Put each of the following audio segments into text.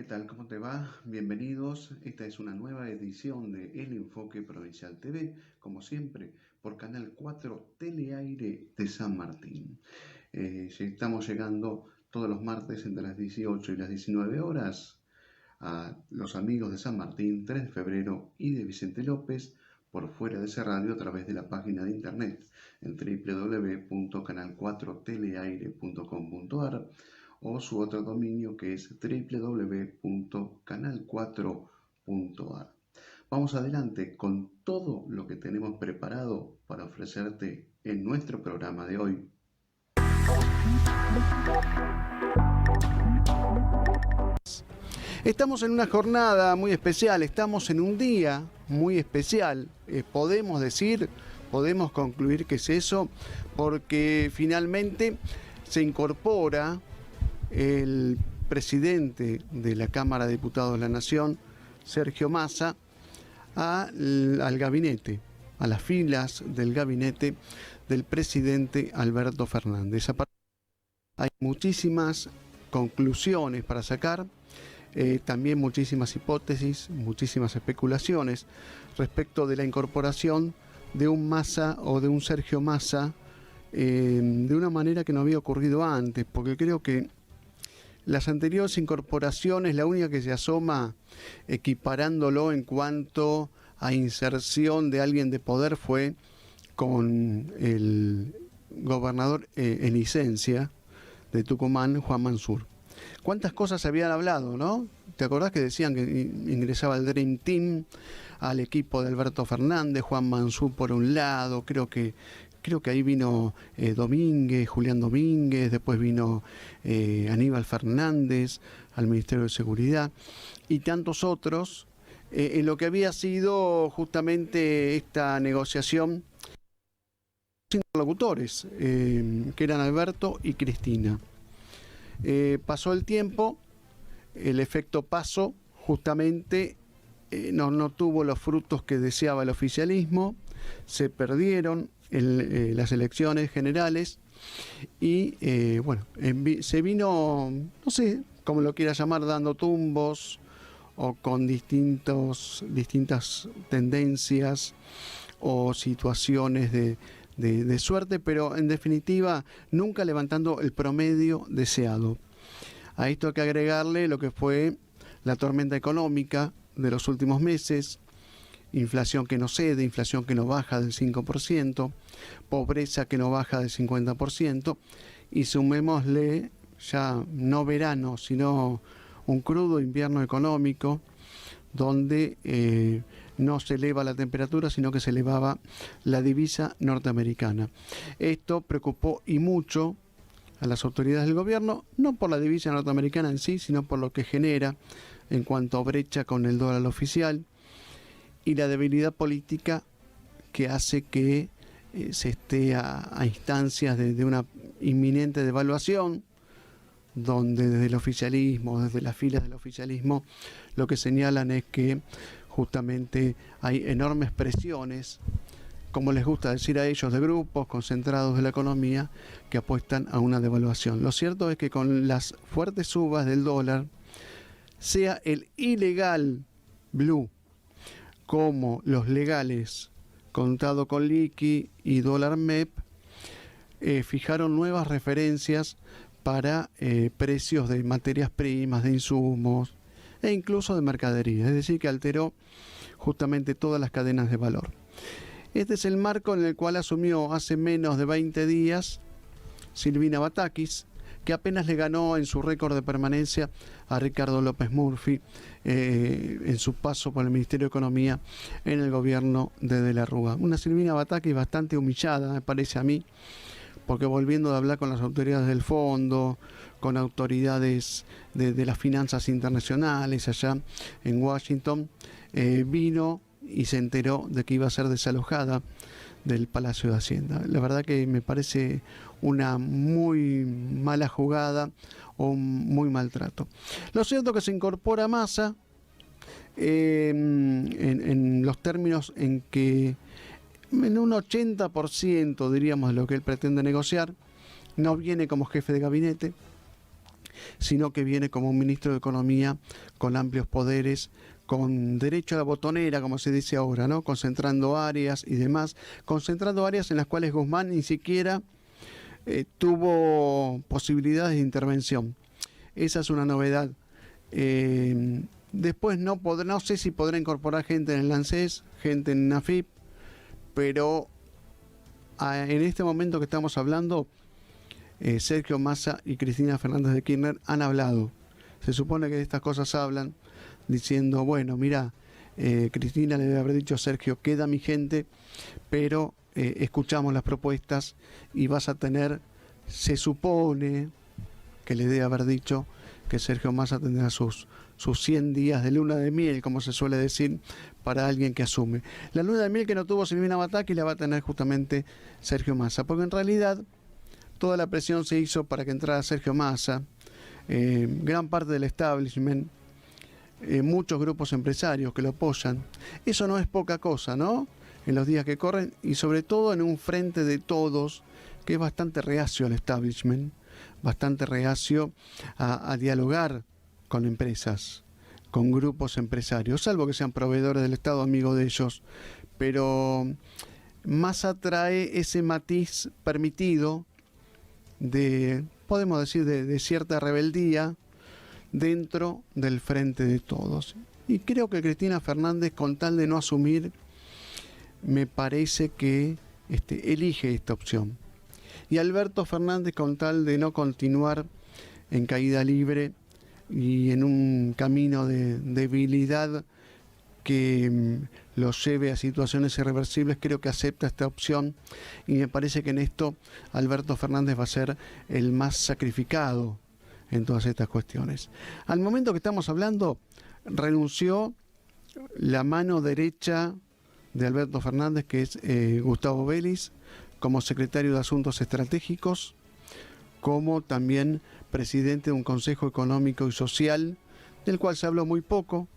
¿qué tal? ¿Cómo te va? Bienvenidos. Esta es una nueva edición de El Enfoque Provincial TV, como siempre, por Canal 4 Teleaire de San Martín. Estamos llegando todos los martes entre las 18 y las 19 horas a los amigos de San Martín, 3 de febrero y de Vicente López, por fuera de ese radio a través de la página de internet en www.canal4teleaire.com.ar o su otro dominio que es www.canal4.ar. Vamos adelante con todo lo que tenemos preparado para ofrecerte en nuestro programa de hoy. Estamos en una jornada muy especial, estamos en un día muy especial, podemos decir, podemos concluir que es eso, porque finalmente se incorpora el presidente de la Cámara de Diputados de la Nación, Sergio Massa, al gabinete, a las filas del gabinete del presidente Alberto Fernández. Hay muchísimas conclusiones para sacar, también muchísimas hipótesis, muchísimas especulaciones respecto de la incorporación de un Massa o de un Sergio Massa de una manera que no había ocurrido antes, porque creo que las anteriores incorporaciones, la única que se asoma equiparándolo en cuanto a inserción de alguien de poder fue con el gobernador en licencia de Tucumán, Juan Mansur. ¿Cuántas cosas se habían hablado, no? ¿Te acordás que decían que ingresaba el Dream Team al equipo de Alberto Fernández, Juan Mansur por un lado, creo que ahí vino Domínguez, Julián Domínguez, después vino Aníbal Fernández al Ministerio de Seguridad y tantos otros, en lo que había sido justamente esta negociación sin interlocutores, que eran Alberto y Cristina. Pasó el tiempo, el efecto paso justamente no tuvo los frutos que deseaba el oficialismo, se perdieron las elecciones generales y se vino, no sé cómo lo quiera llamar, dando tumbos o con distintas tendencias o situaciones de suerte, pero en definitiva nunca levantando el promedio deseado. A esto hay que agregarle lo que fue la tormenta económica de los últimos meses, inflación que no cede, inflación que no baja del 5%, pobreza que no baja del 50%, y sumémosle ya no verano, sino un crudo invierno económico, donde no se eleva la temperatura, sino que se elevaba la divisa norteamericana. Esto preocupó y mucho a las autoridades del gobierno, no por la divisa norteamericana en sí, sino por lo que genera en cuanto a brecha con el dólar oficial y la debilidad política que hace que se esté a instancias de una inminente devaluación, donde desde el oficialismo, desde las filas del oficialismo, lo que señalan es que justamente hay enormes presiones, como les gusta decir a ellos, de grupos concentrados de la economía que apuestan a una devaluación. Lo cierto es que con las fuertes subas del dólar, sea el ilegal blue como los legales contado con liqui y dólar MEP, fijaron nuevas referencias para precios de materias primas, de insumos e incluso de mercadería, es decir, que alteró justamente todas las cadenas de valor. Este es el marco en el cual asumió hace menos de 20 días Silvina Batakis, que apenas le ganó en su récord de permanencia a Ricardo López Murphy en su paso por el Ministerio de Economía en el gobierno de la Rúa. Una Silvina Batakis bastante humillada, me parece a mí, porque volviendo a hablar con las autoridades del fondo, con autoridades de las finanzas internacionales allá en Washington, vino y se enteró de que iba a ser desalojada del Palacio de Hacienda. La verdad que me parece una muy mala jugada o un muy maltrato. Lo cierto es que se incorpora Massa en los términos en que en un 80% diríamos de lo que él pretende negociar, no viene como jefe de gabinete, sino que viene como un ministro de Economía con amplios poderes, con derecho a la botonera, como se dice ahora, ¿no? Concentrando áreas y demás, concentrando áreas en las cuales Guzmán ni siquiera tuvo posibilidades de intervención. Esa es una novedad. Después no sé si podrá incorporar gente en el ANSES, gente en AFIP, pero en este momento que estamos hablando, Sergio Massa y Cristina Fernández de Kirchner han hablado. Se supone que de estas cosas hablan, diciendo, bueno, mira, Cristina le debe haber dicho a Sergio, queda mi gente, pero escuchamos las propuestas y vas a tener, se supone que le debe haber dicho que Sergio Massa tendrá sus 100 días de luna de miel, como se suele decir, para alguien que asume. La luna de miel que no tuvo Silvina Batakis la va a tener justamente Sergio Massa, porque en realidad toda la presión se hizo para que entrara Sergio Massa, gran parte del establishment, muchos grupos empresarios que lo apoyan. Eso no es poca cosa, ¿no? En los días que corren, y sobre todo en un frente de todos que es bastante reacio al establishment, bastante reacio a dialogar con empresas, con grupos empresarios, salvo que sean proveedores del Estado, amigos de ellos, pero Massa trae ese matiz permitido de, podemos decir, de cierta rebeldía dentro del frente de todos. Y creo que Cristina Fernández, con tal de no asumir, me parece que elige esta opción. Y Alberto Fernández, con tal de no continuar en caída libre y en un camino de debilidad que los lleve a situaciones irreversibles, creo que acepta esta opción, y me parece que en esto Alberto Fernández va a ser el más sacrificado en todas estas cuestiones. Al momento que estamos hablando, renunció la mano derecha de Alberto Fernández, que es Gustavo Vélez, como secretario de Asuntos Estratégicos, como también presidente de un Consejo Económico y Social, del cual se habló muy poco.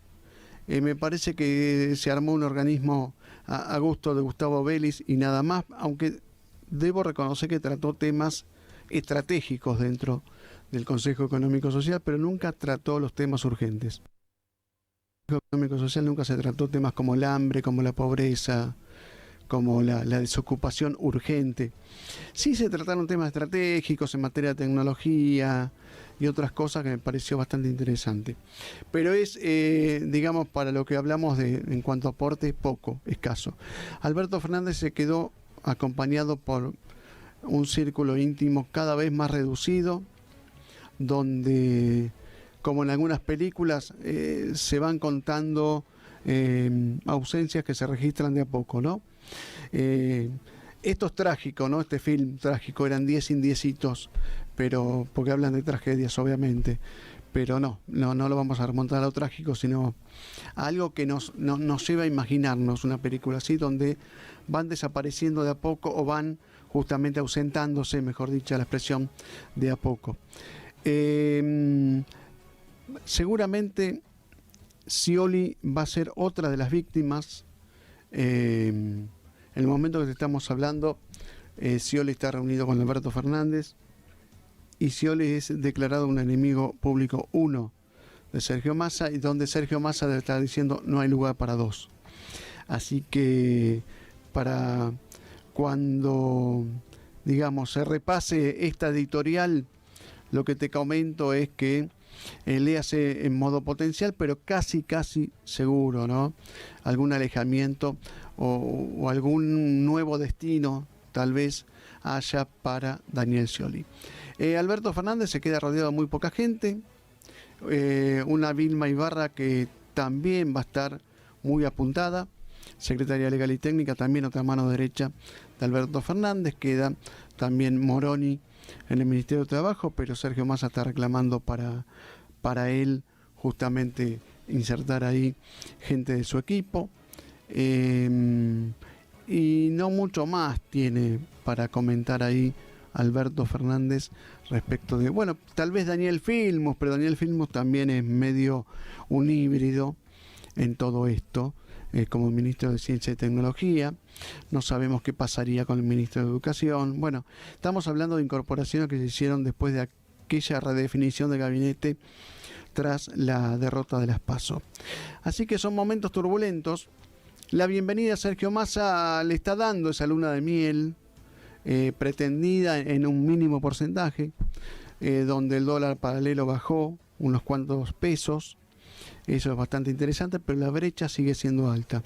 Me parece que se armó un organismo a gusto de Gustavo Vélez y nada más, aunque debo reconocer que trató temas estratégicos dentro del Consejo Económico y Social, pero nunca trató los temas urgentes. En el Consejo Económico y Social nunca se trató temas como el hambre, como la pobreza, como la desocupación urgente. Sí se trataron temas estratégicos en materia de tecnología y otras cosas que me pareció bastante interesante. Pero es, digamos, para lo que hablamos en cuanto a aporte, poco, escaso. Alberto Fernández se quedó acompañado por un círculo íntimo cada vez más reducido, donde, como en algunas películas, se van contando ausencias que se registran de a poco, ¿no? Esto es trágico, ¿no? Este film trágico, eran 10 indiecitos, pero porque hablan de tragedias, obviamente, pero no lo vamos a remontar a lo trágico, sino a algo que nos lleva a imaginarnos una película así, donde van desapareciendo de a poco o van justamente ausentándose, mejor dicha la expresión, de a poco. Seguramente Scioli va a ser otra de las víctimas. En el momento que estamos hablando, Scioli está reunido con Alberto Fernández y Scioli es declarado un enemigo público 1 de Sergio Massa, y donde Sergio Massa le está diciendo no hay lugar para dos. Así que para cuando, digamos, se repase esta editorial, lo que te comento es que léase en modo potencial, pero casi seguro, ¿no? Algún alejamiento o algún nuevo destino tal vez haya para Daniel Scioli. Alberto Fernández se queda rodeado de muy poca gente, una Vilma Ibarra que también va a estar muy apuntada, secretaria legal y técnica, también otra mano derecha de Alberto Fernández. Queda también Moroni en el Ministerio de Trabajo, pero Sergio Massa está reclamando para él justamente insertar ahí gente de su equipo, y no mucho más tiene para comentar ahí Alberto Fernández respecto de, bueno, tal vez Daniel Filmus, pero Daniel Filmus también es medio un híbrido en todo esto, como ministro de Ciencia y Tecnología. No sabemos qué pasaría con el ministro de Educación. Bueno, estamos hablando de incorporaciones que se hicieron después aquella redefinición de gabinete tras la derrota de las PASO. Así que son momentos turbulentos. La bienvenida a Sergio Massa le está dando esa luna de miel pretendida en un mínimo porcentaje, donde el dólar paralelo bajó unos cuantos pesos. Eso es bastante interesante, pero la brecha sigue siendo alta.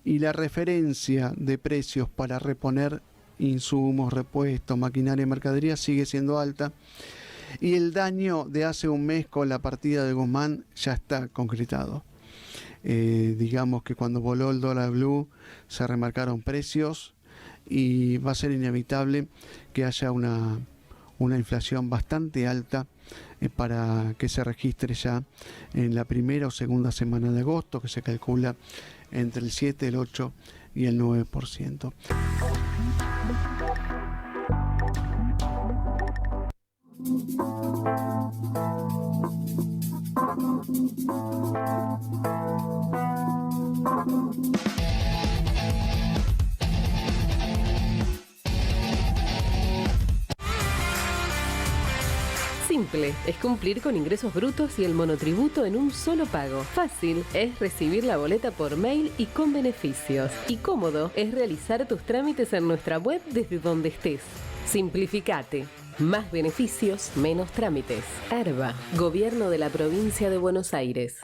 Y la referencia de precios para reponer insumos, repuestos, maquinaria y mercadería sigue siendo alta. Y el daño de hace un mes con la partida de Guzmán ya está concretado. Digamos que cuando voló el dólar blue se remarcaron precios y va a ser inevitable que haya una inflación bastante alta para que se registre ya en la primera o segunda semana de agosto, que se calcula entre el 7, el 8 y el 9%. Simple es cumplir con ingresos brutos y el monotributo en un solo pago. Fácil es recibir la boleta por mail y con beneficios. Y cómodo es realizar tus trámites en nuestra web desde donde estés. Simplificate. Más beneficios, menos trámites. ARBA, Gobierno de la Provincia de Buenos Aires.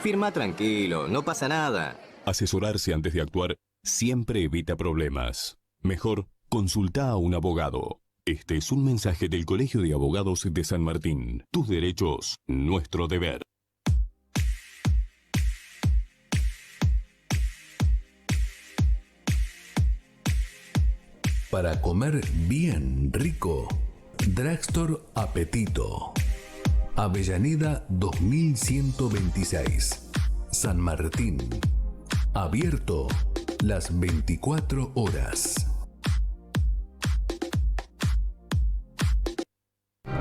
Firma tranquilo, no pasa nada. Asesorarse antes de actuar siempre evita problemas. Mejor, consulta a un abogado. Este es un mensaje del Colegio de Abogados de San Martín. Tus derechos, nuestro deber. Para comer bien rico, Drugstore Apetito. Avellaneda 2126, San Martín. Abierto las 24 horas.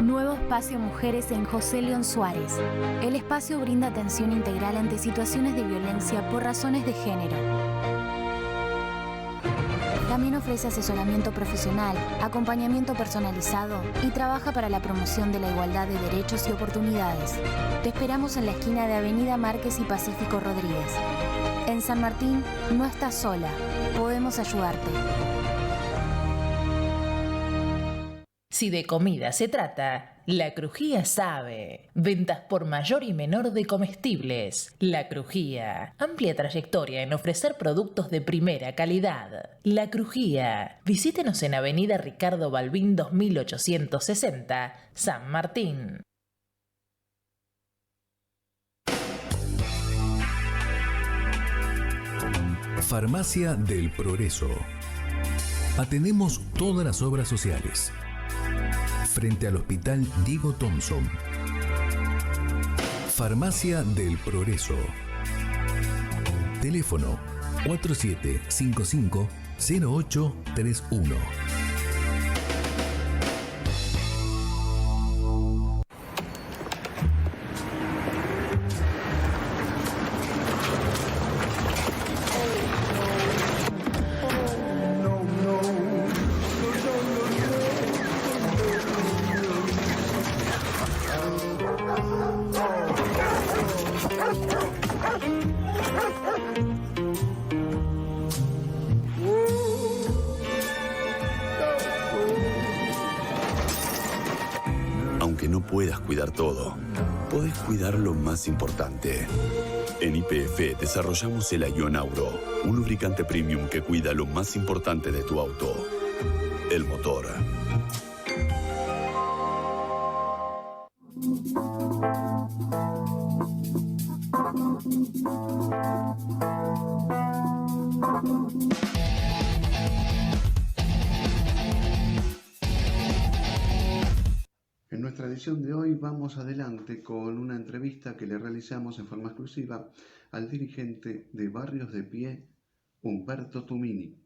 Nuevo espacio Mujeres en José León Suárez. El espacio brinda atención integral ante situaciones de violencia por razones de género. También ofrece asesoramiento profesional, acompañamiento personalizado y trabaja para la promoción de la igualdad de derechos y oportunidades. Te esperamos en la esquina de Avenida Márquez y Pacífico Rodríguez. En San Martín no estás sola, podemos ayudarte. Si de comida se trata, La Crujía sabe. Ventas por mayor y menor de comestibles. La Crujía. Amplia trayectoria en ofrecer productos de primera calidad. La Crujía. Visítenos en Avenida Ricardo Balbín 2860, San Martín. Farmacia del Progreso. Atendemos todas las obras sociales. Frente al Hospital Diego Thompson. Farmacia del Progreso. Teléfono 4755-0831. Aunque no puedas cuidar todo, podés cuidar lo más importante. En YPF desarrollamos el Ion Auro, un lubricante premium que cuida lo más importante de tu auto, el motor. edición de hoy vamos adelante con una entrevista que le realizamos en forma exclusiva al dirigente de Barrios de Pie, Humberto Tumini.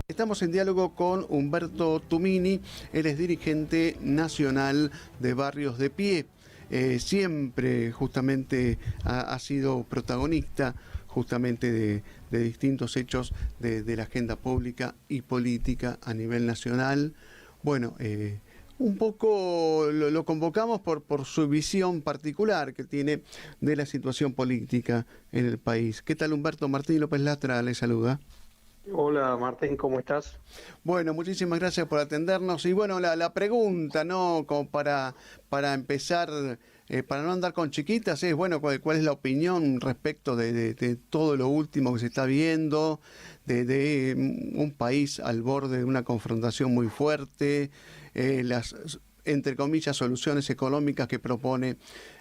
Estamos en diálogo con Humberto Tumini, él es dirigente nacional de Barrios de Pie. Siempre justamente ha sido protagonista justamente de distintos hechos de la agenda pública y política a nivel nacional. Bueno, un poco lo convocamos por su visión particular que tiene de la situación política en el país. ¿Qué tal, Humberto? Martín López Lastra le saluda. Hola Martín, ¿cómo estás? Bueno, muchísimas gracias por atendernos. Y bueno, la pregunta, ¿no? Como para empezar, para no andar con chiquitas, es bueno, ¿cuál es la opinión respecto de todo lo último que se está viendo, de un país al borde de una confrontación muy fuerte, las, entre comillas, soluciones económicas que propone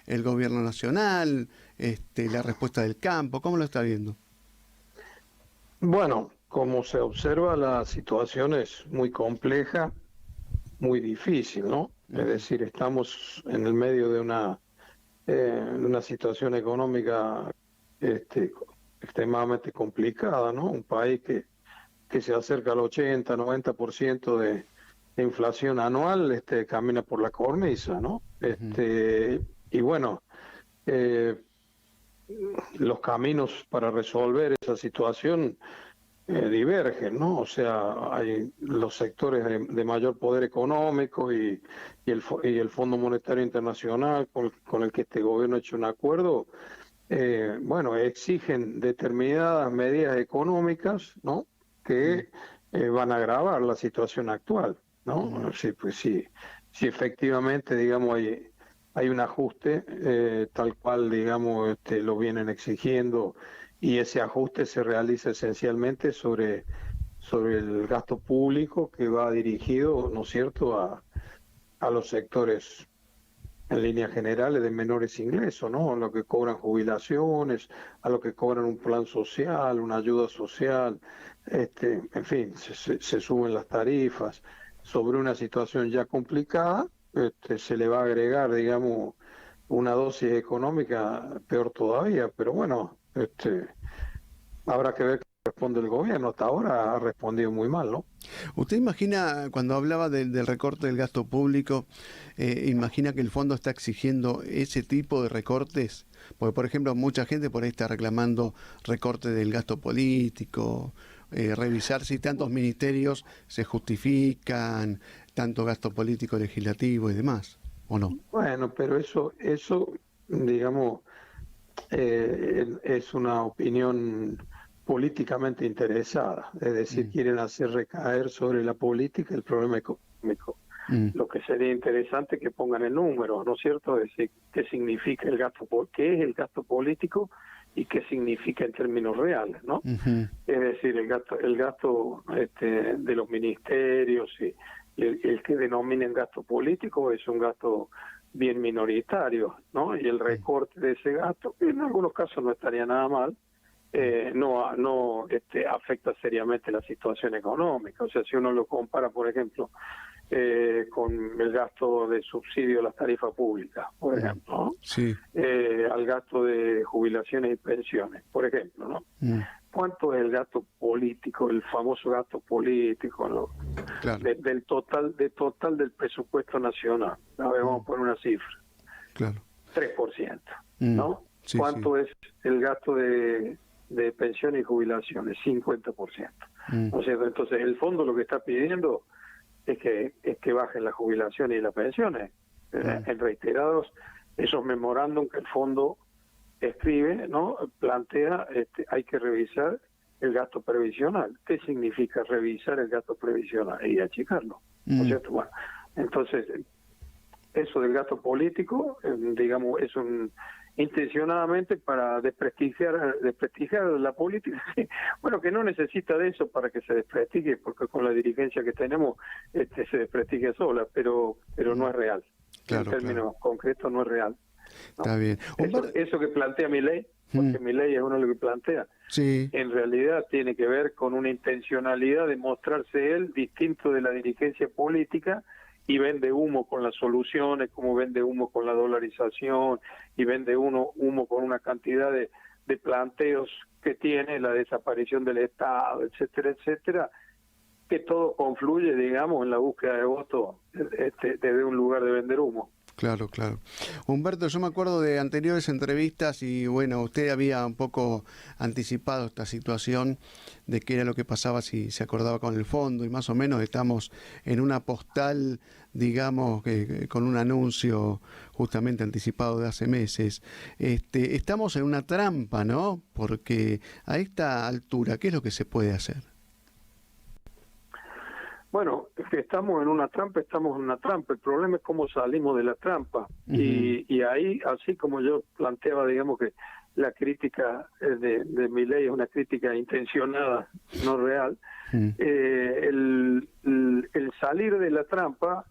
el gobierno nacional, la respuesta del campo? ¿Cómo lo está viendo? Bueno, como se observa, la situación es muy compleja, muy difícil, ¿no? Es decir, estamos en el medio de una situación económica extremadamente complicada, ¿no? Un país que se acerca al 80-90% de inflación anual, camina por la cornisa, ¿no? Y bueno, los caminos para resolver esa situación divergen, ¿no? O sea, hay los sectores de mayor poder económico y el Fondo Monetario Internacional con el que este gobierno ha hecho un acuerdo, bueno, exigen determinadas medidas económicas, ¿no? Que van a agravar la situación actual, ¿no? Sí, pues sí, efectivamente, digamos, hay un ajuste tal cual, digamos, lo vienen exigiendo, y ese ajuste se realiza esencialmente sobre el gasto público que va dirigido, ¿no es cierto?, a los sectores en líneas generales de menores ingresos, ¿no? A lo que cobran jubilaciones, a lo que cobran un plan social, una ayuda social, en fin, se suben las tarifas. Sobre una situación ya complicada, se le va a agregar, digamos, una dosis económica peor todavía, pero bueno, habrá que ver qué responde el gobierno. Hasta ahora ha respondido muy mal, ¿no? ¿Usted imagina, cuando hablaba del recorte del gasto público, imagina que el fondo está exigiendo ese tipo de recortes? Porque, por ejemplo, mucha gente por ahí está reclamando recorte del gasto político, revisar si tantos ministerios se justifican, tanto gasto político, legislativo y demás, ¿o no? Bueno, pero eso digamos, es una opinión políticamente interesada, es decir, quieren hacer recaer sobre la política el problema económico. Lo que sería interesante que pongan el número, ¿no es cierto? Es decir, qué significa el gasto, qué es el gasto político y qué significa en términos reales, ¿no? Es decir, el gasto de los ministerios y el que denominan gasto político es un gasto bien minoritario, ¿no? Y el recorte de ese gasto, que en algunos casos no estaría nada mal, no afecta seriamente la situación económica. O sea, si uno lo compara, por ejemplo, con el gasto de subsidio a las tarifas públicas, por ejemplo, ¿no? Sí. Al gasto de jubilaciones y pensiones, por ejemplo, ¿no? ¿Cuánto es el gasto político, el famoso gasto político, ¿no? Claro. del total del presupuesto nacional? A ver, vamos a poner una cifra. Claro. 3%, ¿no? Sí, ¿Cuánto es el gasto de pensiones y jubilaciones? 50%. ¿No es cierto? Entonces, el fondo lo que está pidiendo es que bajen las jubilaciones y las pensiones. En reiterados, esos memorándum que el fondo escribe, ¿no? Plantea, hay que revisar el gasto previsional. ¿Qué significa revisar el gasto previsional? Y achicarlo, ¿no es cierto? Bueno, entonces, eso del gasto político, digamos, es intencionadamente para desprestigiar la política. Bueno, que no necesita de eso para que se desprestigie, porque con la dirigencia que tenemos se desprestigia sola, pero no es real. Claro, en términos concretos no es real. ¿No? Está bien. Eso que plantea Milei, porque Milei es uno de los que plantea, Sí. en realidad tiene que ver con una intencionalidad de mostrarse él distinto de la dirigencia política y vende humo con las soluciones, como vende humo con la dolarización y vende humo con una cantidad de planteos que tiene, la desaparición del Estado, etcétera, etcétera, que todo confluye, digamos, en la búsqueda de votos desde un lugar de vender humo. Claro, claro. Humberto, yo me acuerdo de anteriores entrevistas y bueno, usted había un poco anticipado esta situación de qué era lo que pasaba si se acordaba con el fondo y más o menos estamos en una postal, digamos, con un anuncio justamente anticipado de hace meses. Estamos en una trampa, ¿no? Porque a esta altura, ¿qué es lo que se puede hacer? Bueno, estamos en una trampa. El problema es cómo salimos de la trampa. Uh-huh. Y ahí, así como yo planteaba, digamos, que la crítica de Milei es una crítica intencionada, no real, uh-huh. El salir de la trampa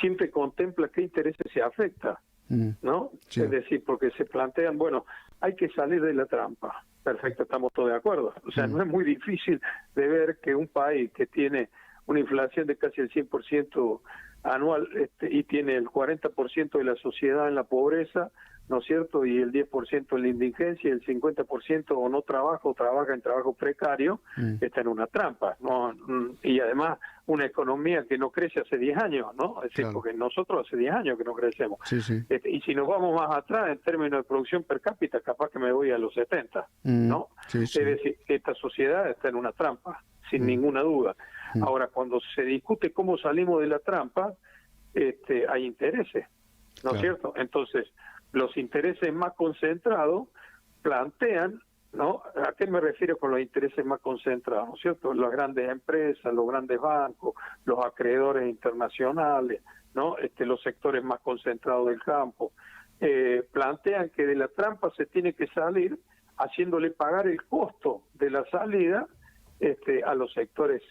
siempre contempla qué intereses se afecta, uh-huh. ¿no? Sí. Es decir, porque se plantean, bueno, hay que salir de la trampa. Perfecto, estamos todos de acuerdo. O sea, uh-huh. no es muy difícil de ver que un país que tiene una inflación de casi el 100% anual y tiene el 40% de la sociedad en la pobreza, ¿no es cierto? Y el 10% en la indigencia y el 50% o no trabaja o trabaja en trabajo precario, está en una trampa, ¿no? Y además una economía que no crece hace 10 años, ¿no? Es decir, claro. Porque nosotros hace 10 años que no crecemos. Sí, sí. Y si nos vamos más atrás en términos de producción per cápita, capaz que me voy a los 70, ¿no? Sí, sí. Es decir, esta sociedad está en una trampa, sin ninguna duda. Ahora, cuando se discute cómo salimos de la trampa, hay intereses, ¿no es cierto? Entonces, los intereses más concentrados plantean, ¿no? ¿A qué me refiero con los intereses más concentrados? ¿No es cierto? Las grandes empresas, los grandes bancos, los acreedores internacionales, ¿no? Los sectores más concentrados del campo, plantean que de la trampa se tiene que salir haciéndole pagar el costo de la salida a los sectores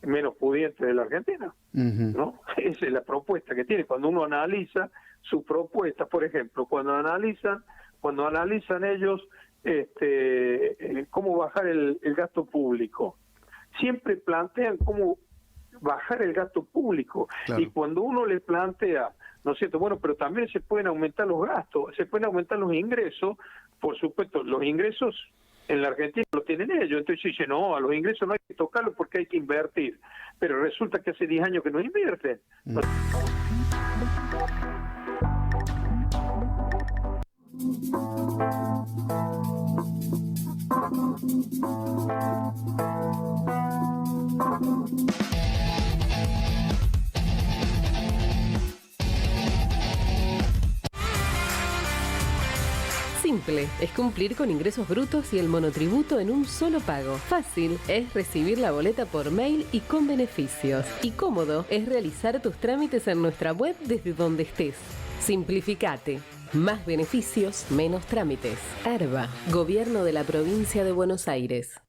menos pudientes de la Argentina, uh-huh. ¿no? Esa es la propuesta que tiene. Cuando uno analiza su propuesta, por ejemplo, cuando analizan ellos cómo bajar el gasto público, siempre plantean cómo bajar el gasto público. Claro. Y cuando uno le plantea, ¿no es cierto? Bueno, pero también se pueden aumentar los gastos, se pueden aumentar los ingresos. Por supuesto, los ingresos en la Argentina lo tienen ellos, entonces dicen, no, a los ingresos no hay que tocarlos porque hay que invertir, pero resulta que hace 10 años que no invierten. Simple es cumplir con ingresos brutos y el monotributo en un solo pago. Fácil es recibir la boleta por mail y con beneficios. Y cómodo es realizar tus trámites en nuestra web desde donde estés. Simplificate. Más beneficios, menos trámites. ARBA, Gobierno de la Provincia de Buenos Aires.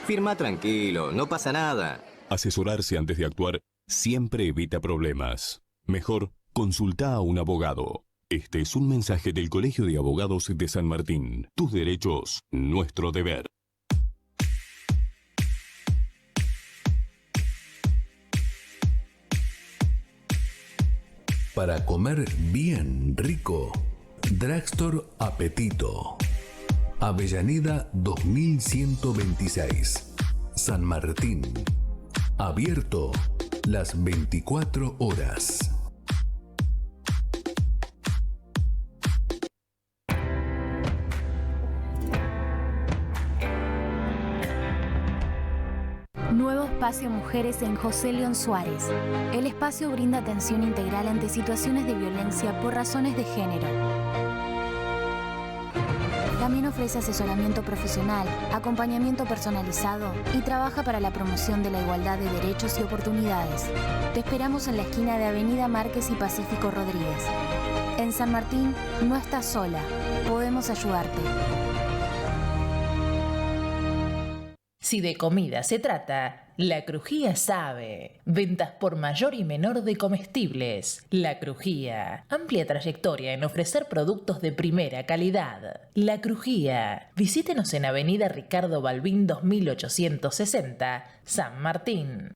Firma tranquilo, no pasa nada. Asesorarse antes de actuar siempre evita problemas. Mejor, consulta a un abogado. Este es un mensaje del Colegio de Abogados de San Martín. Tus derechos, nuestro deber. Para comer bien rico, Drugstore Apetito. Avellaneda 2126, San Martín. Abierto las 24 horas. Nuevo espacio Mujeres en José León Suárez. El espacio brinda atención integral ante situaciones de violencia por razones de género. También ofrece asesoramiento profesional, acompañamiento personalizado y trabaja para la promoción de la igualdad de derechos y oportunidades. Te esperamos en la esquina de Avenida Márquez y Pacífico Rodríguez. En San Martín no estás sola. Podemos ayudarte. Si de comida se trata, La Crujía sabe. Ventas por mayor y menor de comestibles. La Crujía. Amplia trayectoria en ofrecer productos de primera calidad. La Crujía. Visítenos en Avenida Ricardo Balbín 2860, San Martín.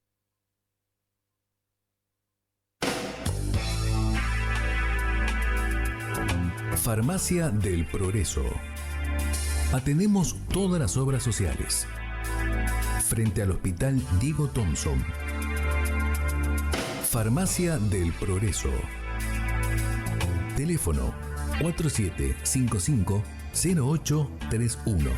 Farmacia del Progreso. Atendemos todas las obras sociales. Frente al Hospital Diego Thompson. Farmacia del Progreso. Teléfono 4755-0831.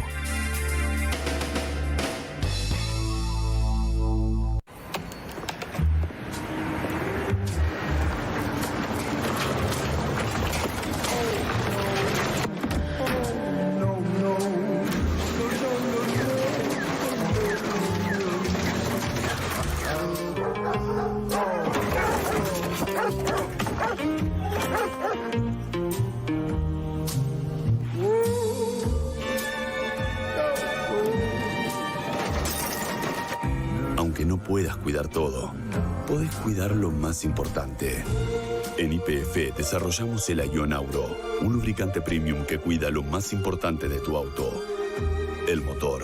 Aunque no puedas cuidar todo, podés cuidar lo más importante. En YPF desarrollamos el IONAURO, un lubricante premium que cuida lo más importante de tu auto, el motor.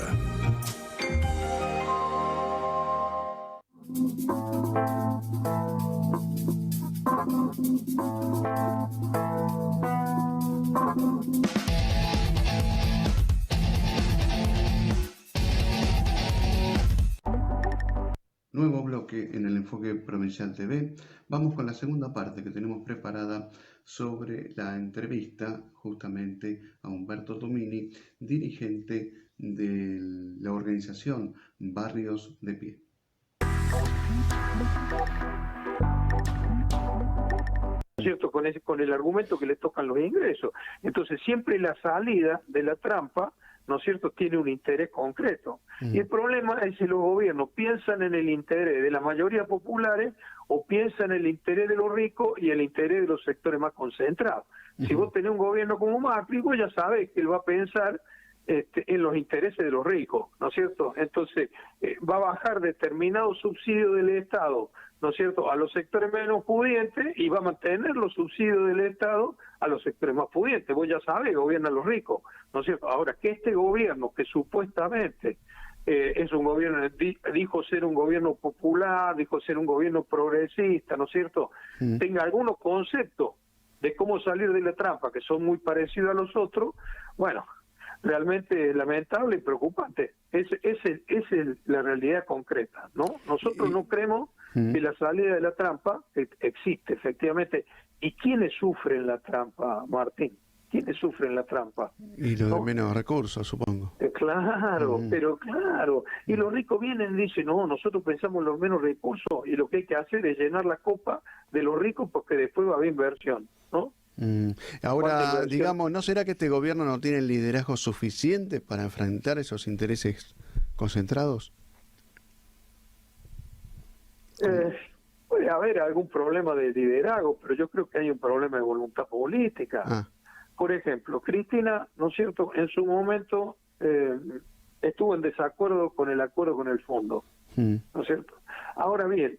Nuevo bloque en el Enfoque Provincial TV. Vamos con la segunda parte que tenemos preparada sobre la entrevista justamente a Humberto Tomini, dirigente de la organización Barrios de Pie. ¿Cierto? Con el argumento que le tocan los ingresos. Entonces siempre la salida de la trampa, ¿no es cierto?, tiene un interés concreto. Y el problema es si los gobiernos piensan en el interés de la mayoría populares o piensan en el interés de los ricos y el interés de los sectores más concentrados. Si vos tenés un gobierno como Macri, vos ya sabés que él va a pensar en los intereses de los ricos, ¿no es cierto? Entonces va a bajar determinados subsidios del Estado, ¿no es cierto?, a los sectores menos pudientes y va a mantener los subsidios del Estado a los sectores más pudientes. Vos ya sabés, gobiernan los ricos, ¿no es cierto? Ahora, que este gobierno, que supuestamente es un gobierno, dijo ser un gobierno popular, dijo ser un gobierno progresista, ¿no es cierto?, tenga algunos conceptos de cómo salir de la trampa que son muy parecidos a los otros, bueno, realmente lamentable y preocupante. Esa es la realidad concreta, ¿no? Nosotros no creemos que la salida de la trampa existe, efectivamente. ¿Y quiénes sufren la trampa, Martín? ¿Quiénes sufren la trampa? Y los de menos recursos, supongo. Claro, pero claro. Y los ricos vienen y dicen, no, nosotros pensamos en los menos recursos y lo que hay que hacer es llenar la copa de los ricos porque después va a haber inversión, ¿no? Ahora, digamos, ¿no será que este gobierno no tiene el liderazgo suficiente para enfrentar esos intereses concentrados? Puede haber algún problema de liderazgo, pero yo creo que hay un problema de voluntad política. Por ejemplo, Cristina, ¿no es cierto?, en su momento estuvo en desacuerdo con el acuerdo con el fondo, ¿no es cierto? Ahora bien,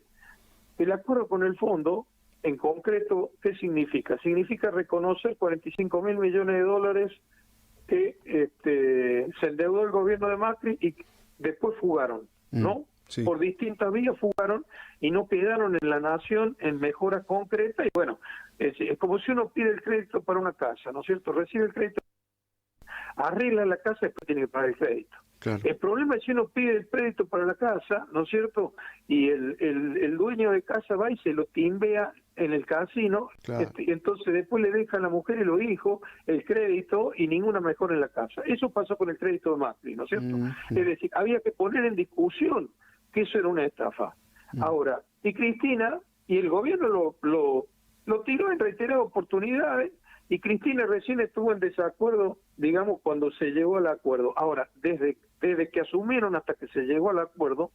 el acuerdo con el fondo, en concreto, ¿qué significa? Significa reconocer 45.000 millones de dólares que se endeudó el gobierno de Macri y después fugaron, ¿no? Sí. Por distintas vías fugaron y no quedaron en la nación en mejoras concretas. Y bueno, es como si uno pide el crédito para una casa, ¿no es cierto? Recibe el crédito, arregla la casa y después tiene que pagar el crédito. Claro. El problema es si uno pide el crédito para la casa, ¿no es cierto? Y el dueño de casa va y se lo timbea en el casino, claro. Y entonces después le deja a la mujer y los hijos el crédito y ninguna mejora en la casa. Eso pasó con el crédito de Macri, ¿no es cierto? Es decir, había que poner en discusión que eso era una estafa. Ahora, y Cristina y el gobierno lo tiró en reiteradas oportunidades, y Cristina recién estuvo en desacuerdo, digamos, cuando se llegó al acuerdo. Ahora, desde que asumieron hasta que se llegó al acuerdo,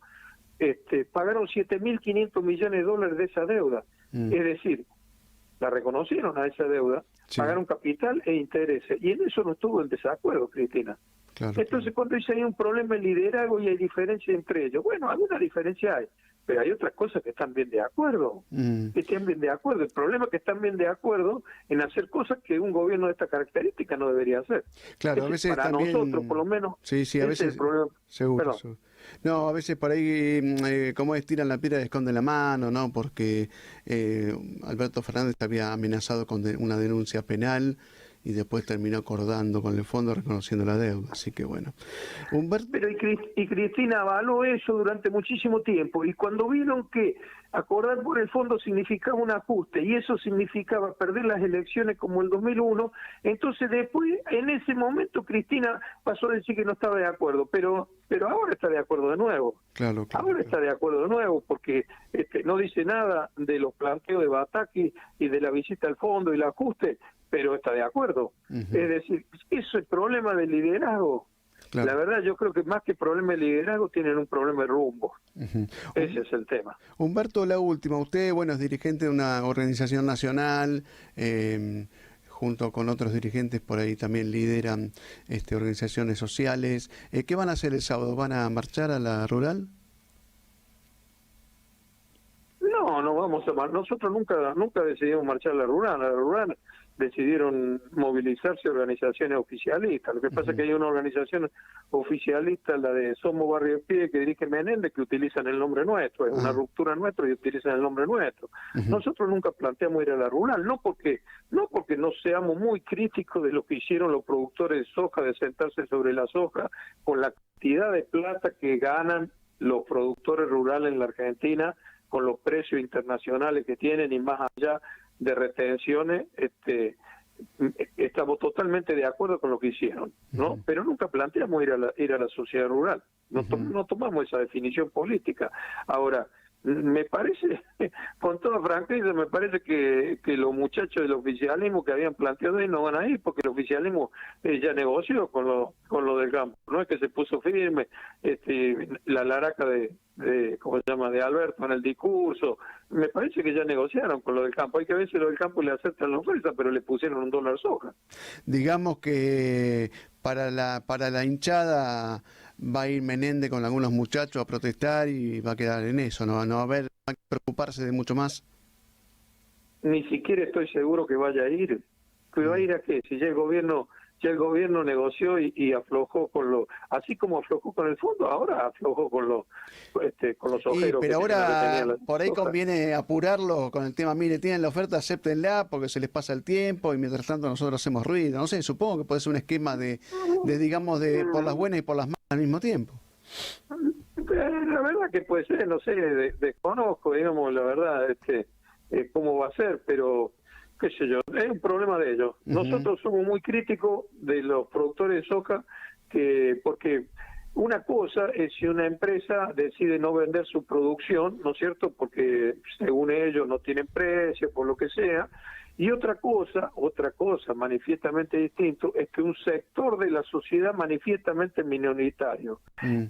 pagaron 7.500 millones de dólares de esa deuda. Es decir, la reconocieron a esa deuda, pagaron capital e intereses, y en eso no estuvo en desacuerdo Cristina. Claro, Entonces, cuando dice hay un problema de liderazgo y hay diferencia entre ellos, bueno, alguna diferencia hay, pero hay otras cosas que están bien de acuerdo, que están bien de acuerdo. El problema es que están bien de acuerdo en hacer cosas que un gobierno de esta característica no debería hacer. Claro, a veces para también... nosotros, por lo menos, sí, a veces... es el problema. Seguro. No, a veces por ahí, como estiran la piedra y esconden la mano, ¿no? Porque Alberto Fernández había amenazado con una denuncia penal y después terminó acordando con el fondo reconociendo la deuda. Así que bueno. Pero y Cristina avaló eso durante muchísimo tiempo, y cuando vieron que acordar por el fondo significaba un ajuste y eso significaba perder las elecciones como el 2001, entonces después, en ese momento, Cristina pasó a decir que no estaba de acuerdo, pero ahora está de acuerdo de nuevo. Ahora está de acuerdo de nuevo, porque no dice nada de los planteos de Bataki y de la visita al fondo y el ajuste, pero está de acuerdo. Es decir, eso es el problema del liderazgo. Claro. La verdad, yo creo que más que problema de liderazgo, tienen un problema de rumbo. Ese es el tema. Humberto, la última. Usted, bueno, es dirigente de una organización nacional, junto con otros dirigentes por ahí también lideran organizaciones sociales. ¿Qué van a hacer el sábado? ¿Van a marchar a la rural? No vamos a marchar. Nosotros nunca decidimos marchar a la rural. A la rural decidieron movilizarse organizaciones oficialistas. Lo que pasa es que hay una organización oficialista, la de Somos Barrio Pie, que dirige Menéndez, que utilizan el nombre nuestro. Es una ruptura nuestra y utilizan el nombre nuestro. Nosotros nunca planteamos ir a la rural, no porque no seamos muy críticos de lo que hicieron los productores de soja, de sentarse sobre la soja, con la cantidad de plata que ganan los productores rurales en la Argentina, con los precios internacionales que tienen y más allá de retenciones, estamos totalmente de acuerdo con lo que hicieron, ¿no? Pero nunca planteamos ir a la sociedad rural, no tomamos esa definición política. Ahora, me parece, con toda franqueza, me parece que los muchachos del oficialismo que habían planteado ahí no van a ir, porque el oficialismo ya negoció con lo del campo, no es que se puso firme, la laraca de ¿cómo se llama?, de Alberto en el discurso. Me parece que ya negociaron con lo del campo. Hay que ver si lo del campo le aceptan la oferta, pero le pusieron $1 soja. Digamos que para la hinchada va a ir Menéndez con algunos muchachos a protestar y va a quedar en eso, no va a que preocuparse de mucho más. Ni siquiera estoy seguro que vaya a ir. ¿Que va a ir a qué? Si ya el gobierno negoció y aflojó así como aflojó con el fondo, ahora aflojó con los ojeros. Pero ahora por ahí conviene apurarlo con el tema, mire, tienen la oferta, acéptenla porque se les pasa el tiempo y mientras tanto nosotros hacemos ruido. No sé, supongo que puede ser un esquema de digamos, de por las buenas y por las malas al mismo tiempo. La verdad que puede ser, no sé, desconozco, digamos, la verdad, cómo va a ser, pero qué sé yo, es un problema de ellos. Nosotros somos muy críticos de los productores de soja, porque una cosa es si una empresa decide no vender su producción, ¿no es cierto?, porque según ellos no tienen precio, por lo que sea, y otra cosa manifiestamente distinto, es que un sector de la sociedad manifiestamente minoritario,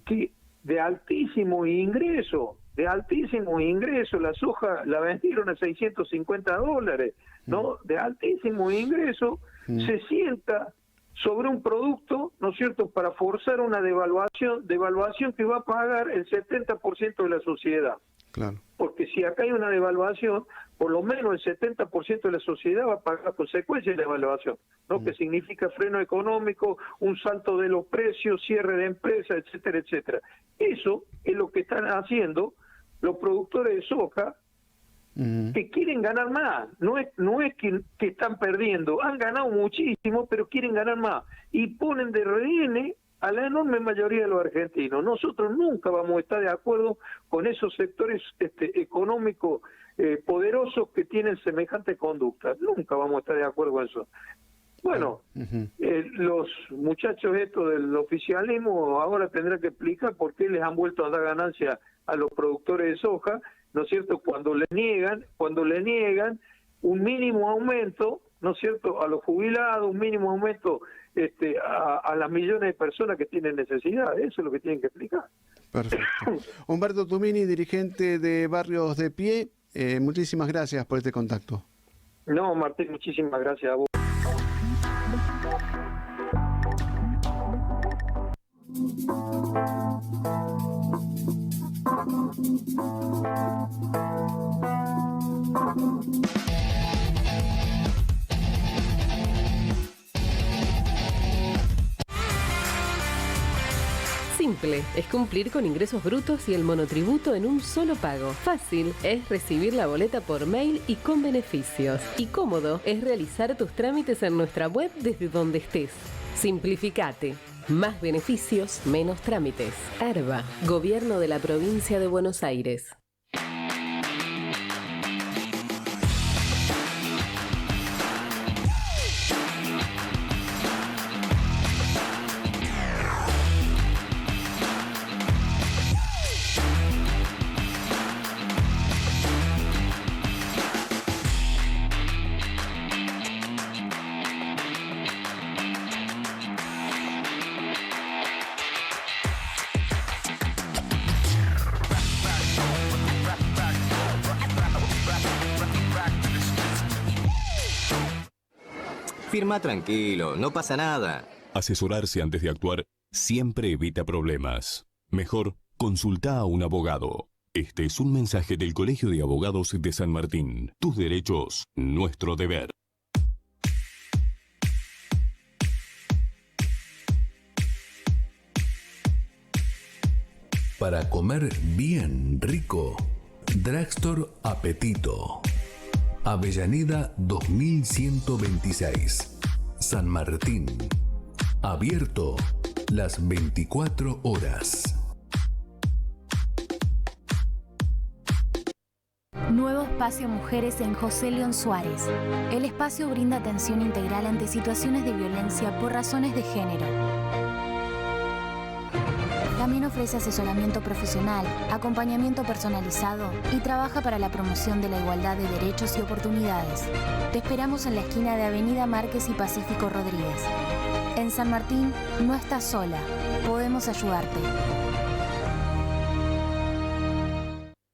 que de altísimo ingreso, la soja la vendieron a $650, ¿no? De altísimo ingreso, se sienta sobre un producto, ¿no es cierto?, para forzar una devaluación que va a pagar el 70% de la sociedad. Claro. Porque si acá hay una devaluación, por lo menos el 70% de la sociedad va a pagar las consecuencias de la devaluación, ¿no? Que significa freno económico, un salto de los precios, cierre de empresas, etcétera, etcétera. Eso es lo que están haciendo los productores de soja, que quieren ganar más. No es que están perdiendo, han ganado muchísimo, pero quieren ganar más. Y ponen de rehén a la enorme mayoría de los argentinos. Nosotros nunca vamos a estar de acuerdo con esos sectores económicos poderosos que tienen semejante conducta. Nunca vamos a estar de acuerdo con eso. Bueno, los muchachos estos del oficialismo ahora tendrán que explicar por qué les han vuelto a dar ganancia a los productores de soja, ¿no es cierto?, cuando le niegan un mínimo aumento, ¿no es cierto?, a los jubilados, un mínimo aumento a las millones de personas que tienen necesidad. Eso es lo que tienen que explicar. Perfecto. Humberto Tumini, dirigente de Barrios de Pie, muchísimas gracias por este contacto. No, Martín, muchísimas gracias a vos. Simple, es cumplir con ingresos brutos y el monotributo en un solo pago. Fácil, es recibir la boleta por mail y con beneficios. Y cómodo, es realizar tus trámites en nuestra web desde donde estés. Simplificate. Más beneficios, menos trámites. ARBA, Gobierno de la Provincia de Buenos Aires. Firma tranquilo, no pasa nada. Asesorarse antes de actuar siempre evita problemas. Mejor, consulta a un abogado. Este es un mensaje del Colegio de Abogados de San Martín. Tus derechos, nuestro deber. Para comer bien rico, Drugstore Apetito. Avellaneda 2126, San Martín. Abierto las 24 horas. Nuevo espacio Mujeres en José León Suárez. El espacio brinda atención integral ante situaciones de violencia por razones de género. También ofrece asesoramiento profesional, acompañamiento personalizado y trabaja para la promoción de la igualdad de derechos y oportunidades. Te esperamos en la esquina de Avenida Márquez y Pacífico Rodríguez. En San Martín no estás sola, podemos ayudarte.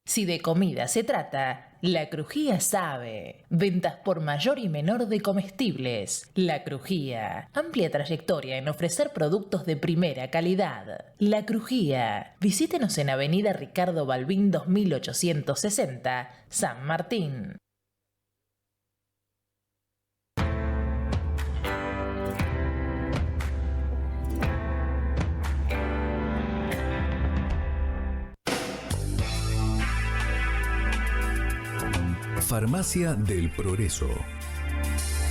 Si de comida se trata, La Crujía sabe. Ventas por mayor y menor de comestibles. La Crujía. Amplia trayectoria en ofrecer productos de primera calidad. La Crujía. Visítenos en Avenida Ricardo Balbín 2860, San Martín. Farmacia del Progreso.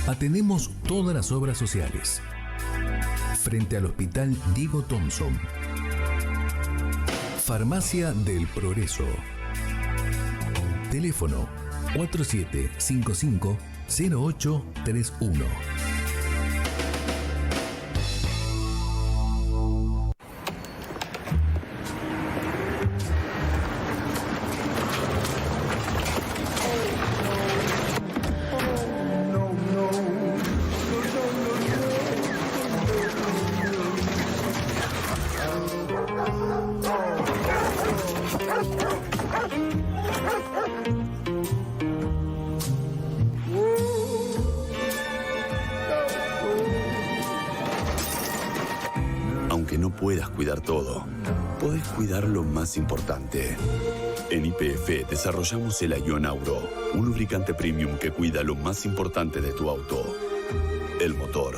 Atendemos todas las obras sociales. Frente al Hospital Diego Thompson. Farmacia del Progreso. Teléfono 4755-0831. Aunque no puedas cuidar todo, podés cuidar lo más importante. En YPF desarrollamos el Ion Auro, un lubricante premium que cuida lo más importante de tu auto, el motor.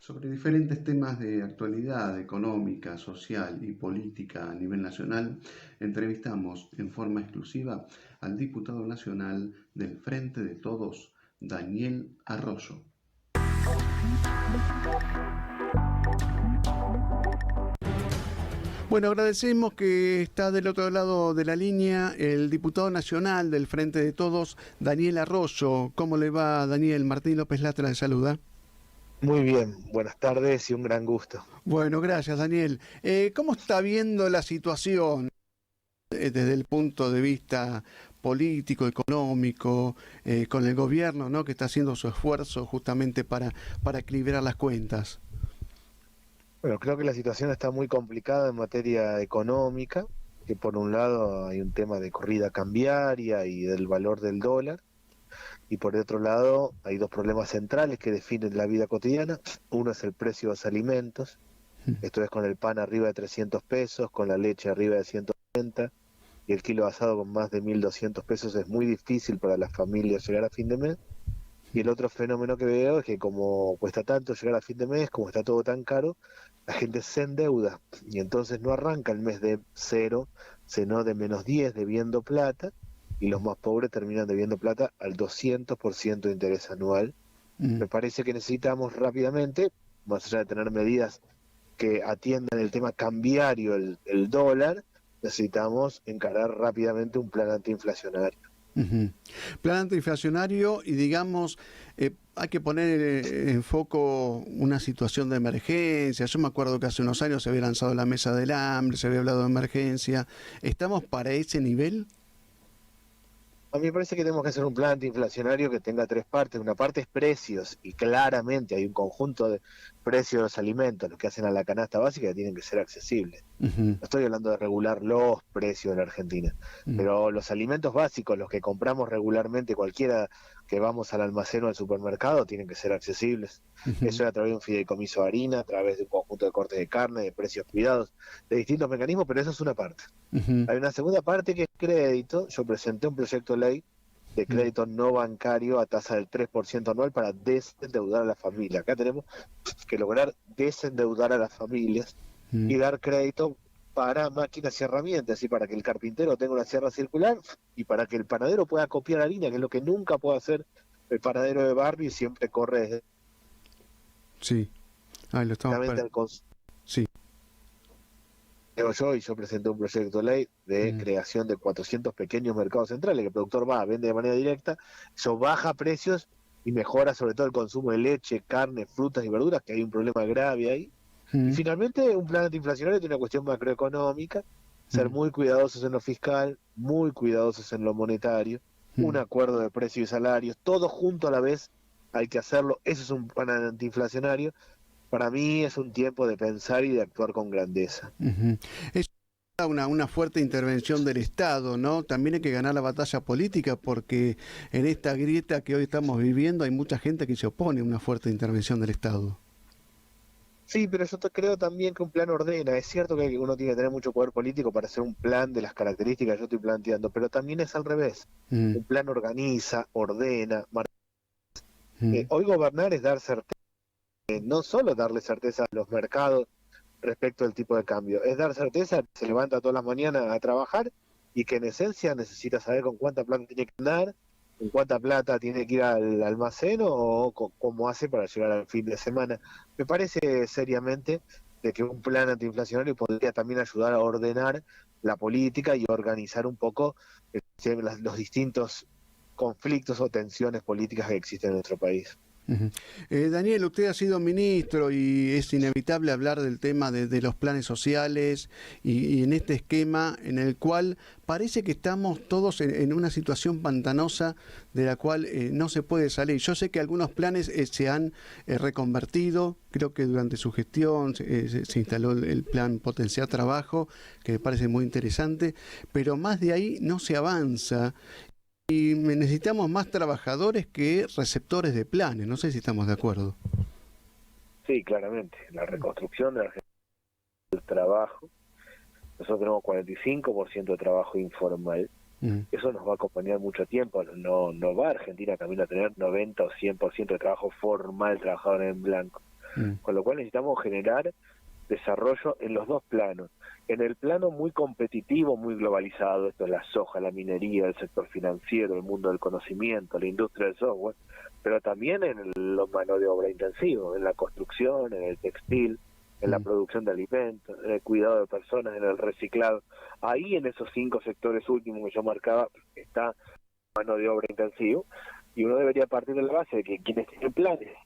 Sobre diferentes temas de actualidad económica, social y política a nivel nacional, entrevistamos en forma exclusiva al diputado nacional del Frente de Todos, Daniel Arroyo. Bueno, agradecemos que está del otro lado de la línea el diputado nacional del Frente de Todos, Daniel Arroyo. ¿Cómo le va, Daniel? Martín López Latra le saluda. Muy bien, buenas tardes y un gran gusto. Bueno, gracias, Daniel. ¿Cómo está viendo la situación desde el punto de vista político, económico, con el gobierno, ¿no?, que está haciendo su esfuerzo justamente para equilibrar las cuentas? Bueno, creo que la situación está muy complicada en materia económica, que por un lado hay un tema de corrida cambiaria y del valor del dólar, y por otro lado hay dos problemas centrales que definen la vida cotidiana. Uno es el precio de los alimentos, esto es con el pan arriba de 300 pesos, con la leche arriba de 180, y el kilo de asado con más de 1.200 pesos. Es muy difícil para las familias llegar a fin de mes. Y el otro fenómeno que veo es que como cuesta tanto llegar a fin de mes, como está todo tan caro, la gente se endeuda y entonces no arranca el mes de 0, sino de -10 debiendo plata, y los más pobres terminan debiendo plata al 200% de interés anual. Me parece que necesitamos rápidamente, más allá de tener medidas que atiendan el tema cambiario, el dólar, necesitamos encarar rápidamente un plan antiinflacionario. Plan antiinflacionario y, digamos, hay que poner en foco una situación de emergencia. Yo me acuerdo que hace unos años se había lanzado la mesa del hambre, se había hablado de emergencia. ¿Estamos para ese nivel? A mí me parece que tenemos que hacer un plan antiinflacionario que tenga tres partes. Una parte es precios, y claramente hay un conjunto de precios de los alimentos, los que hacen a la canasta básica, que tienen que ser accesibles. No estoy hablando de regular los precios en la Argentina, pero los alimentos básicos, los que compramos regularmente, cualquiera que vamos al almacén o al supermercado, tienen que ser accesibles. Eso es a través de un fideicomiso de harina, a través de un conjunto de cortes de carne, de precios cuidados, de distintos mecanismos, pero eso es una parte. Hay una segunda parte que es crédito. Yo presenté un proyecto de ley de crédito no bancario a tasa del 3% anual para desendeudar a la familia. Acá tenemos que lograr desendeudar a las familias y dar crédito para máquinas y herramientas, y para que el carpintero tenga una sierra circular, y para que el panadero pueda copiar harina, que es lo que nunca puede hacer el panadero de barrio y siempre corre desde... Sí, lo estamos... Sí. Yo presenté un proyecto de ley de creación de 400 pequeños mercados centrales, que el productor va, vende de manera directa, eso baja precios y mejora sobre todo el consumo de leche, carne, frutas y verduras, que hay un problema grave ahí. Y finalmente, un plan antiinflacionario tiene una cuestión macroeconómica, ser muy cuidadosos en lo fiscal, muy cuidadosos en lo monetario, un acuerdo de precios y salarios, todo junto a la vez hay que hacerlo. Eso es un plan antiinflacionario. Para mí es un tiempo de pensar y de actuar con grandeza. Es una fuerte intervención del Estado, ¿no? También hay que ganar la batalla política, porque en esta grieta que hoy estamos viviendo hay mucha gente que se opone a una fuerte intervención del Estado. Sí, pero yo creo también que un plan ordena. Es cierto que uno tiene que tener mucho poder político para hacer un plan de las características que yo estoy planteando, pero también es al revés. Un plan organiza, ordena, hoy gobernar es dar certeza. No solo darle certeza a los mercados respecto al tipo de cambio, es dar certeza que se levanta todas las mañanas a trabajar y que en esencia necesita saber con cuánta plata tiene que andar, con cuánta plata tiene que ir al almacén o cómo hace para llegar al fin de semana. Me parece seriamente de que un plan antiinflacionario podría también ayudar a ordenar la política y organizar un poco los distintos conflictos o tensiones políticas que existen en nuestro país. Daniel, usted ha sido ministro y es inevitable hablar del tema de los planes sociales y en este esquema en el cual parece que estamos todos en una situación pantanosa de la cual no se puede salir. Yo sé que algunos planes se han reconvertido. Creo que durante su gestión se instaló el plan Potenciar Trabajo, que me parece muy interesante, pero más de ahí no se avanza. Y necesitamos más trabajadores que receptores de planes. No sé si estamos de acuerdo. Sí, claramente. La reconstrucción de la del trabajo. Nosotros tenemos 45% de trabajo informal. Eso nos va a acompañar mucho tiempo. No va a Argentina también a tener 90 o 100% de trabajo formal, trabajador en blanco. Con lo cual necesitamos generar desarrollo en los dos planos. En el plano muy competitivo, muy globalizado, esto es la soja, la minería, el sector financiero, el mundo del conocimiento, la industria del software, pero también en los mano de obra intensivo, en la construcción, en el textil, en la producción de alimentos, en el cuidado de personas, en el reciclado. Ahí en esos 5 sectores últimos que yo marcaba está mano de obra intensivo, y uno debería partir de la base de que quienes tienen planes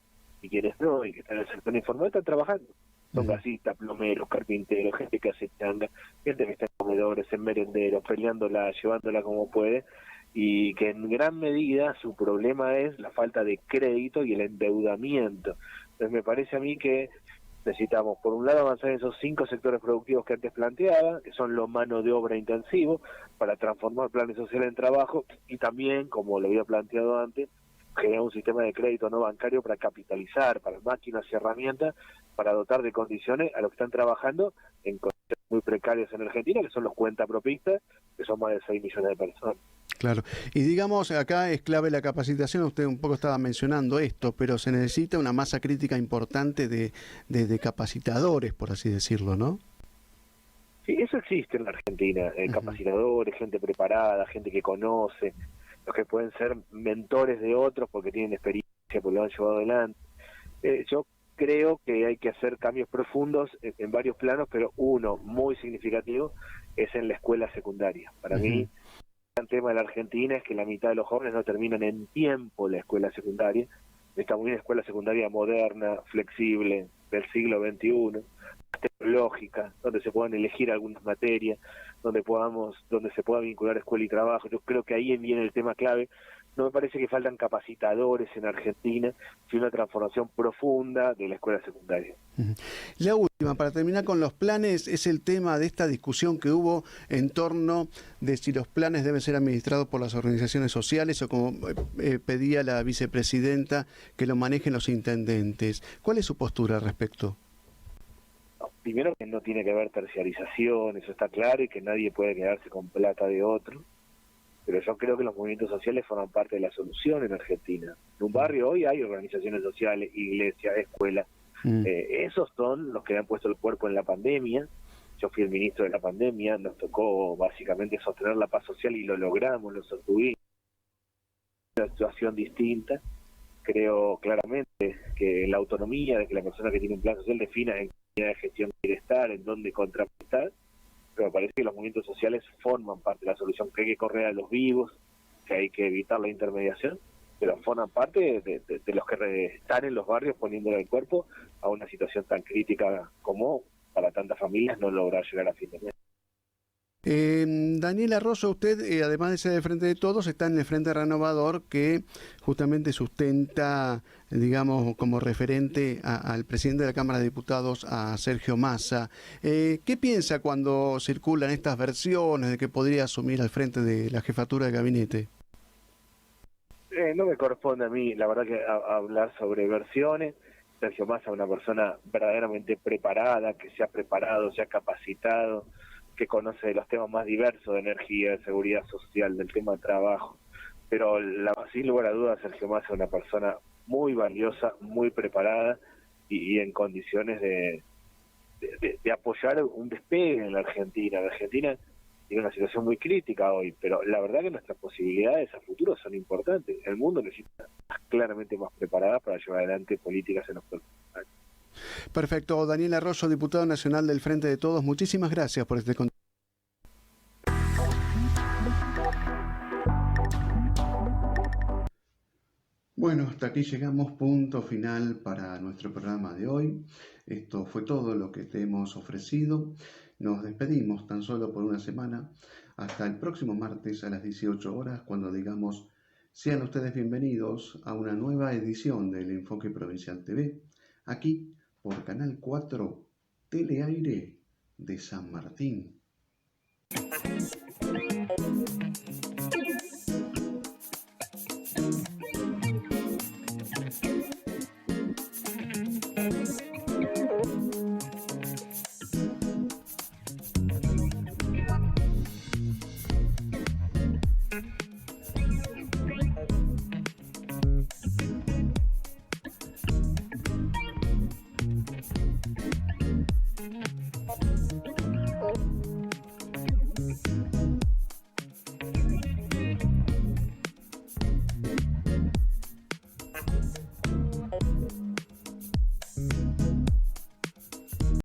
y quienes no, y que están en el sector informal, están trabajando. Son gasistas, plomeros, carpinteros, gente que hace changa, gente que está en comedores, en merenderos, peleándola, llevándola como puede, y que en gran medida su problema es la falta de crédito y el endeudamiento. Entonces me parece a mí que necesitamos, por un lado, avanzar en esos 5 sectores productivos que antes planteaba, que son los mano de obra intensivo, para transformar planes sociales en trabajo, y también, como lo había planteado antes, generar un sistema de crédito no bancario para capitalizar, para máquinas y herramientas, para dotar de condiciones a los que están trabajando en condiciones muy precarias en Argentina, que son los cuentapropistas, que son más de 6 millones de personas. Claro, y digamos, acá es clave la capacitación, usted un poco estaba mencionando esto, pero se necesita una masa crítica importante de capacitadores, por así decirlo, ¿no? Sí, eso existe en la Argentina, capacitadores, gente preparada, gente que conoce, los que pueden ser mentores de otros porque tienen experiencia, porque lo han llevado adelante. Yo creo que hay que hacer cambios profundos en varios planos, pero uno muy significativo es en la escuela secundaria. Para mí, el tema de la Argentina es que la mitad de los jóvenes no terminan en tiempo la escuela secundaria. Necesitamos una escuela secundaria moderna, flexible, del siglo XXI, tecnológica, donde se puedan elegir algunas materias, donde se pueda vincular escuela y trabajo. Yo creo que ahí viene el tema clave. No me parece que faltan capacitadores en Argentina, sino una transformación profunda de la escuela secundaria. La última, para terminar con los planes, es el tema de esta discusión que hubo en torno de si los planes deben ser administrados por las organizaciones sociales o, como pedía la vicepresidenta, que lo manejen los intendentes. ¿Cuál es su postura al respecto? Primero, que no tiene que haber terciarización, eso está claro, y que nadie puede quedarse con plata de otro. Pero yo creo que los movimientos sociales forman parte de la solución en Argentina. En un barrio hoy hay organizaciones sociales, iglesias, escuelas. Esos son los que le han puesto el cuerpo en la pandemia. Yo fui el ministro de la pandemia, nos tocó básicamente sostener la paz social y lo logramos, lo sostuvimos. Una situación distinta. Creo claramente que la autonomía de que la persona que tiene un plan social defina en qué unidad de gestión quiere estar, en dónde contraprestar. Pero me parece que los movimientos sociales forman parte de la solución, que hay que correr a los vivos, que hay que evitar la intermediación, pero forman parte de los que están en los barrios poniéndole el cuerpo a una situación tan crítica como para tantas familias no lograr llegar a fin de mes. Daniela Rosso, usted, además de ser del Frente de Todos, está en el Frente Renovador, que justamente sustenta, digamos, como referente al presidente de la Cámara de Diputados, a Sergio Massa. ¿Qué piensa cuando circulan estas versiones de que podría asumir al frente de la jefatura de gabinete? No me corresponde a mí, la verdad, que hablar sobre versiones. Sergio Massa es una persona verdaderamente preparada, que se ha preparado, se ha capacitado, que conoce los temas más diversos de energía, de seguridad social, del tema de trabajo. Pero sin lugar a dudas, Sergio Massa es una persona muy valiosa, muy preparada y en condiciones de apoyar un despegue en la Argentina. La Argentina tiene una situación muy crítica hoy, pero la verdad que nuestras posibilidades a futuro son importantes. El mundo necesita claramente más preparadas para llevar adelante políticas en los próximos años. Perfecto. Daniela Rosso, diputado nacional del Frente de Todos, muchísimas gracias por este contacto. Bueno, hasta aquí llegamos, punto final para nuestro programa de hoy. Esto fue todo lo que te hemos ofrecido. Nos despedimos tan solo por una semana. Hasta el próximo martes a las 18 horas, cuando digamos, sean ustedes bienvenidos a una nueva edición del Enfoque Provincial TV, aquí por Canal 4 Teleaire de San Martín.